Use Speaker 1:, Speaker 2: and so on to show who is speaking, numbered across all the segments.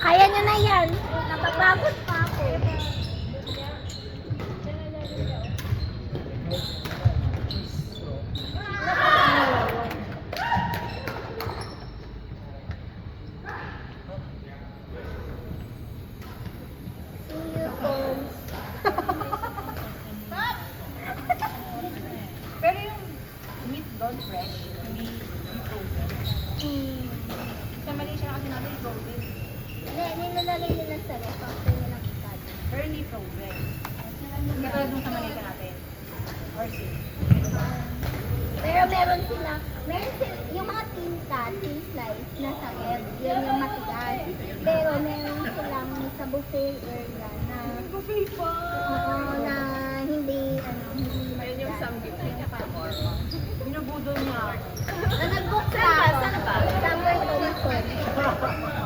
Speaker 1: Kaya nyo na yan. Napapagod pa ako.
Speaker 2: Pero yung meat doon fresh, hindi frozen. Sa Malaysia kasi natin frozen.
Speaker 1: Nilalagay nila sa ref after nilang ikad.
Speaker 2: Pero hindi frozen. Hindi ka dun sa Malaysia natin. Or see.
Speaker 1: Pero meron sila, yung mga tinta, tin slice na sakit, yun yung matigas. Pero meron silang sa buffet area na,
Speaker 2: Buffet pa!
Speaker 1: oo, na hindi, hindi
Speaker 2: Ayun yung
Speaker 1: matigas.
Speaker 2: samgyup niya pa. Binubudol niya.
Speaker 1: Na nag-book pa ako.
Speaker 2: Saan ba?
Speaker 1: Summer Thompson.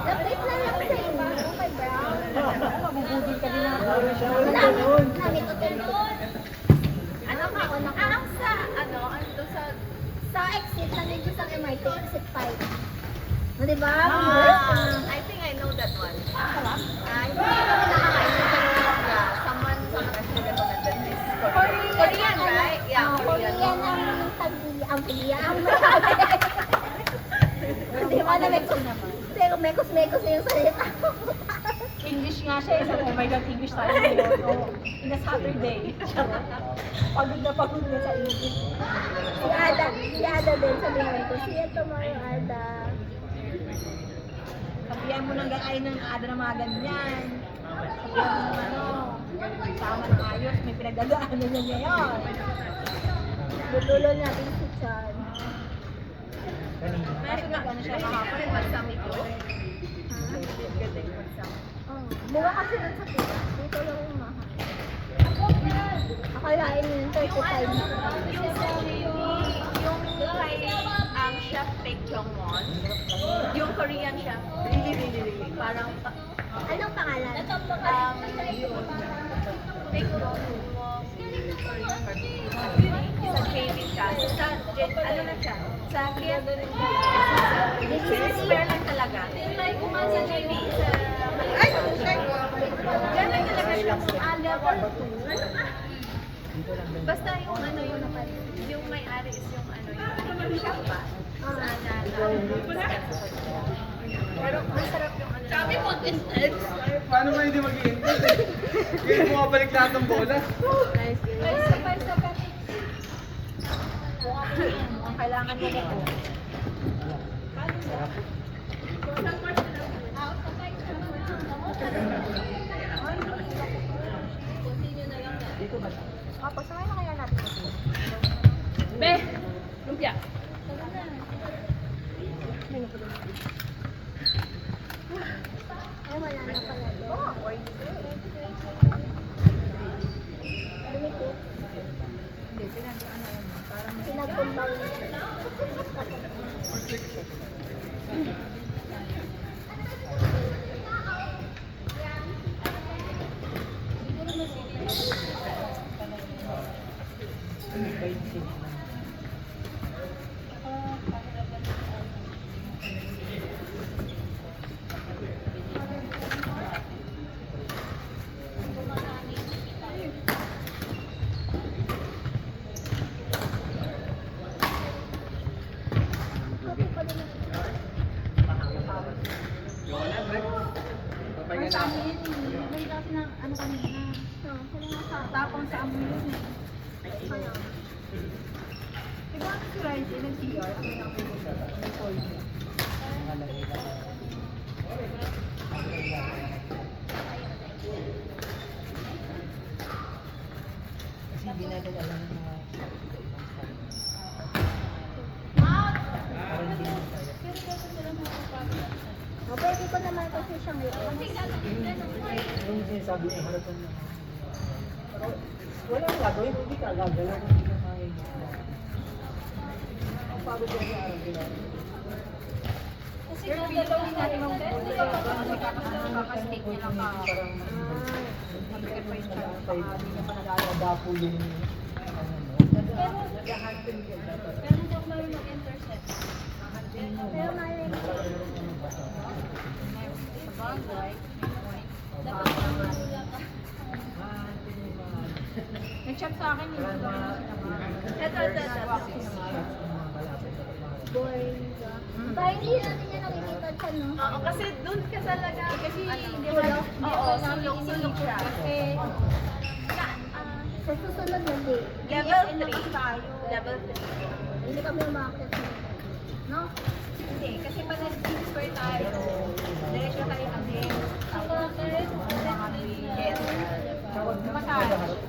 Speaker 1: Lapit na lang sa inyo, kay Brown.
Speaker 2: Mabubudol ka din ako.
Speaker 1: Namit hotel doon.
Speaker 2: Ano ka?
Speaker 1: Ako na
Speaker 2: Ang sa, ano
Speaker 1: sa exit, nandito sa MRT, exit 5. O, diba?
Speaker 2: I think I know that one. Sarap? Hindi ko nakakain sa yeah, someone actually recommended this. Korean, right? Yeah,
Speaker 1: Korean ang tagbiya, ang biya, ang Di ba na pero mekos-mekos na yung salita.
Speaker 2: English nga siya. Oh my God, English tayo ngayon. So, in a Saturday. Pagod na sa English.
Speaker 1: Si Ada din, sabihin ko, siya to mga Ada.
Speaker 2: Sabihan mo ng ay ng ada na mga ganyan. Sabihan mo ano, sama ng ayos, may pinagdadaanan niya ngayon.
Speaker 1: Dudulo natin si Chan.
Speaker 2: Kaso nag-ano siya kahapon, nag-summit ko.
Speaker 1: Mura kasi nun sa pila. Dito lang yung mahal. Akalain mo yun, 35.
Speaker 2: Yung kay Chef Baek Jong-won, yung Korean chef, really, parang,
Speaker 1: Anong pangalan?
Speaker 2: Baek Jong-won, sa JV siya, ano na siya, sa kaya spare lang talaga. May kumasa JV sa Malaysia. Ganun talaga siya kung level 2. Basta yung ano yung may-ari is yung ano yung chef ba? Sana pero masarap yung ano. Sabi mo intense.
Speaker 3: Paano ba hindi mag-i-intend? Ngayon bumabalik lahat ng bola.
Speaker 2: Nice. Sabay. Mukhang kailangan mo nito. Pasakay na kaya natin ito. Be! Lumpia!
Speaker 1: Ay, wala na pala doon.
Speaker 2: Oh, why you
Speaker 1: Lumikit.
Speaker 2: Hindi, pinag-ano yun. Parang
Speaker 1: Pinagkumbay.
Speaker 2: Ang sa amin yun eh. May kasi ng ano kanina. Tapang sa amin yun eh. Diba si Ryan nag-CR? Ano yung may call niya?
Speaker 4: Kasi hindi natin alam yung mga parang hindi naman tayo.
Speaker 1: O, pwede ko naman kasi siyang i-on.
Speaker 4: Yung sinasabi niya, harapan na. Pero wala kang gagawin, hindi ka gagalaw kung hindi ka kaya. Ang pagod ko sa araw nila.
Speaker 2: Kasi kung dalawin natin ang bulo, kakastig niya lang ka.
Speaker 4: Parang
Speaker 2: Mabigat pa yung chance.
Speaker 4: hindi niya pa nag-aadapo yung ano mo. Nag-ahantin ka dapat.
Speaker 2: Pero hindi ako marunong mag-intercept.
Speaker 1: Pero malay mo.
Speaker 2: Sabagay.
Speaker 1: Dapat ang wala ka.
Speaker 2: Nag-chat sa akin, hindi ko na
Speaker 1: Ito. Boring ka. Parang hindi natin yan nakikita siya, no?
Speaker 2: Oo, kasi doon ka talaga. Kasi hindi
Speaker 1: mo
Speaker 2: sulok siya. Kasi
Speaker 1: Sa susunod na day.
Speaker 2: level 3. Level 3.
Speaker 1: Hindi kami umakit. No?
Speaker 2: Hindi, kasi pa nag-square tayo. Diretso tayo kasi. Yes. Masal.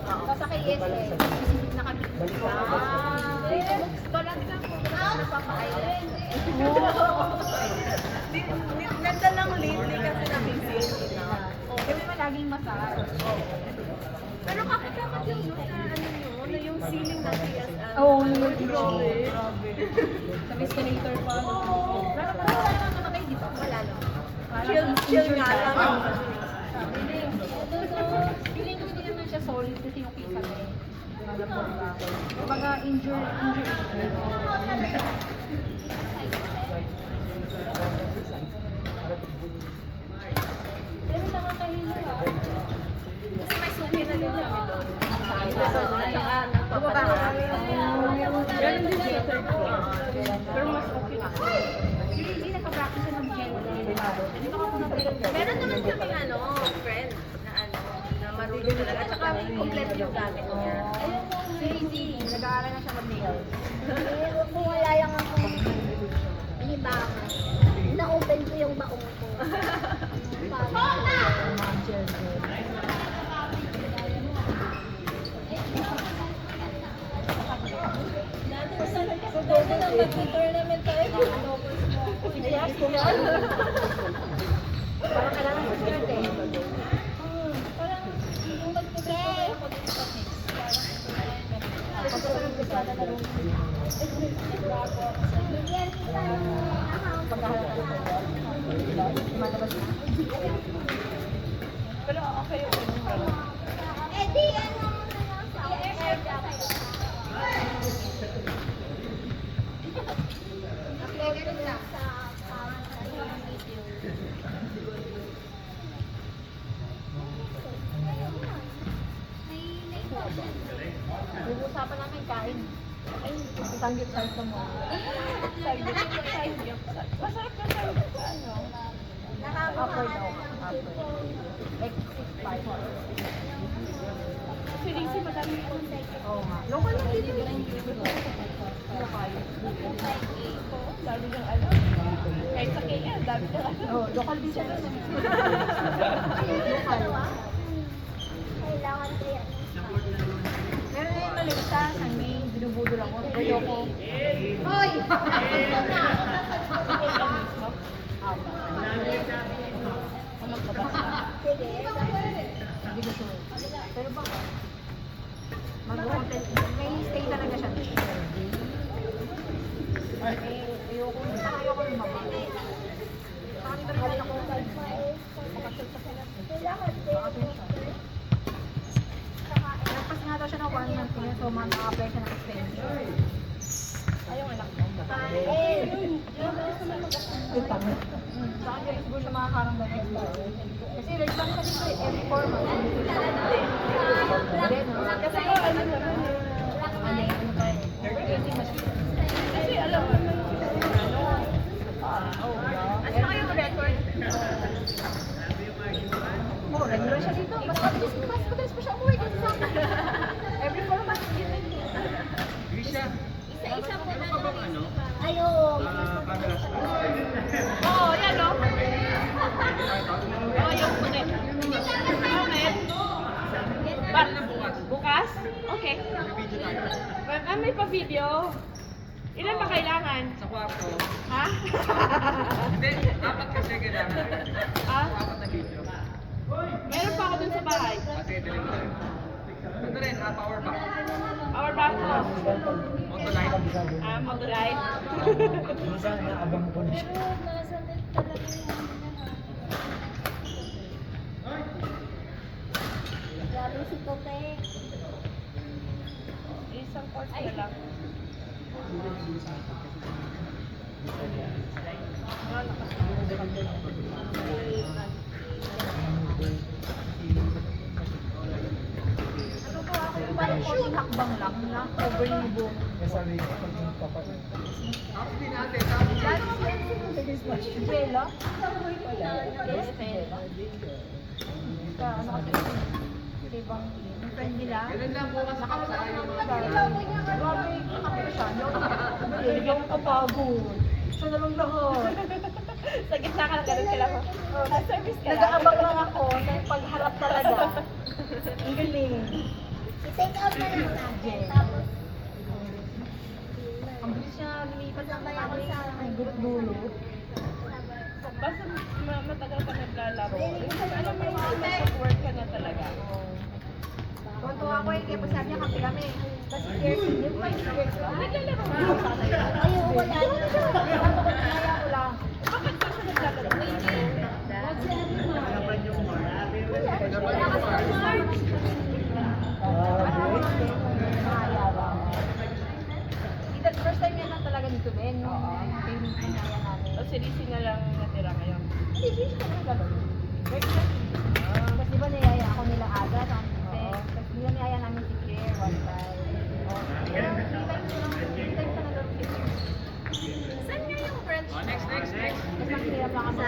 Speaker 2: Basta kay ESL. Nakabit. Balat ka po. Nagpapa-island. Ganda lang lately kasi na-busy. Kasi laging masal. Pero kakatakat yung look na ano nyo, na yung ceiling na CSL.
Speaker 4: Oo,
Speaker 2: grabe.
Speaker 4: Sa escalator pa.
Speaker 2: Wala naman di ba? Wala lang. Chill nga lang.
Speaker 4: Feeling ko hindi naman siya solid kasi yung kita na eh. Kumbaga injured. Pero nakakahilig ah.
Speaker 2: Kasi may suki na din kami doon.
Speaker 4: Ganun din siya, third floor. Pero mas okay lang. Yung hindi nakapractice siya ng gel. Hindi ko ako na-practice.
Speaker 2: Meron naman kami friend na marunong talaga. At saka complete yung gamit niya.
Speaker 4: Si Rizzy, nag-aaral na siya mag-nail.
Speaker 1: Kung wala lang akong libangan, na-open ko yung baong ko. Mag-tournament tayo.
Speaker 4: Parang kailangan sa skirt eh.
Speaker 1: Parang yung mag-tournament ako dito sa mix. Bigyan kita ng
Speaker 4: Pero okay yung
Speaker 1: Eh di, ano mo na lang sa air Upload ko lang sa video.
Speaker 4: Usapan namin kain. Ay, sanggip sa mo. Sanggip. Masarap na sanggip sa ano. Upper daw. Upper. X65. Si Rizzy, madami yung oo nga. Local lang dito. Local. Dami ng ano. Kahit sa Kenya, dami ng ano. Oh, local din siya. Local.
Speaker 1: Kailangan ko yan.
Speaker 4: Meron na yung malita sa May, binubudol ako. Ayoko.
Speaker 1: Hoy! Sige.
Speaker 4: Hindi ko sure. Pero baka, mag-hotel, may stay talaga siya. Ayoko lumaba. Saka dito rin ako
Speaker 1: Kailangan din.
Speaker 4: Nagpas nga daw siya ng 1 month niya, so maka-apply siya ng extension. Ayaw anak mo. Saka hindi siguro siya makakaramdam ng extension. Kasi return ka dito every 4 months. Hindi, no? Kasi ano pa eh. Kasi alam mo naman
Speaker 2: Ano na kayong record?
Speaker 4: regular siya dito. Mas madalas pa siya umuwi kasi sa akin. Every 4 months yun.
Speaker 3: Grisha,
Speaker 1: Isa-isa po na
Speaker 3: ano pa bang ano?
Speaker 1: Ayo.
Speaker 3: Camera sa
Speaker 2: Oo, yan o. Oo, yung punit. Punit. Bukas? Okay.
Speaker 3: video tayo.
Speaker 2: May pa-video. Ilan ba kailangan?
Speaker 3: Sa kwarto.
Speaker 2: Ha?
Speaker 3: Hindi, apat kasi kailangan.
Speaker 2: Ah?
Speaker 3: Apat na video.
Speaker 2: Meron pa ako dun sa bahay.
Speaker 3: Kasi deliver tayo. Ito rin, power bank.
Speaker 2: Our back ko.
Speaker 3: Auto light.
Speaker 2: Mag-light.
Speaker 4: Minsan naabang ko na siya.
Speaker 1: Pero nasa net talaga yung Grabe si Kope.
Speaker 2: Isang port na lang.
Speaker 4: Parang shoot. Hakbang lang na over yung buong.
Speaker 3: Tapos din natin, tapos
Speaker 4: Jela? Yes, Jela. Ano kasi? Ibang friend nila.
Speaker 3: ganun lang bukas nakapasa yung mga
Speaker 4: Grabe, kakapit siya. Hindi ako kapagod. Siya na lang lahat.
Speaker 2: Sa gitna ka lang ganun sila ko.
Speaker 4: Service ka nag-aabang lang ako sa pagharap talaga. Ang galing.
Speaker 1: I-take out na lang natin. Tapos,
Speaker 4: Ang bilis niya lumipat ng
Speaker 1: sabay ako sa
Speaker 4: ay dulo.
Speaker 2: Basta matagal ka naglalaro. Alam mo yung mag-work ka na talaga.
Speaker 4: Konto ako eh, kaya sabi niya kape kami. Kasi jersey, hindi mo yung jersey.
Speaker 2: Naglalaro ka na sa akin.
Speaker 1: ayoko yan.
Speaker 4: Kaya ko lang.
Speaker 2: Bakit ba siya naglalaro?
Speaker 4: First time yan lang talaga dito din. Yung training pinaya namin.
Speaker 2: O si Lizzie na lang natira ngayon.
Speaker 4: Hindi, hindi siya naglalaro. Tapos di ba niyaya ako nila Aga, tapos di ba niyaya namin si Claire one time. Pero three times na nalaro si Claire.
Speaker 2: Saan nga yung French?
Speaker 3: next.
Speaker 4: Tapos ang hirap lang kami.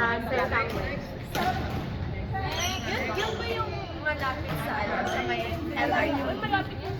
Speaker 2: Yun ba yung malapit sa ano? Sa may LRU? Malapit yun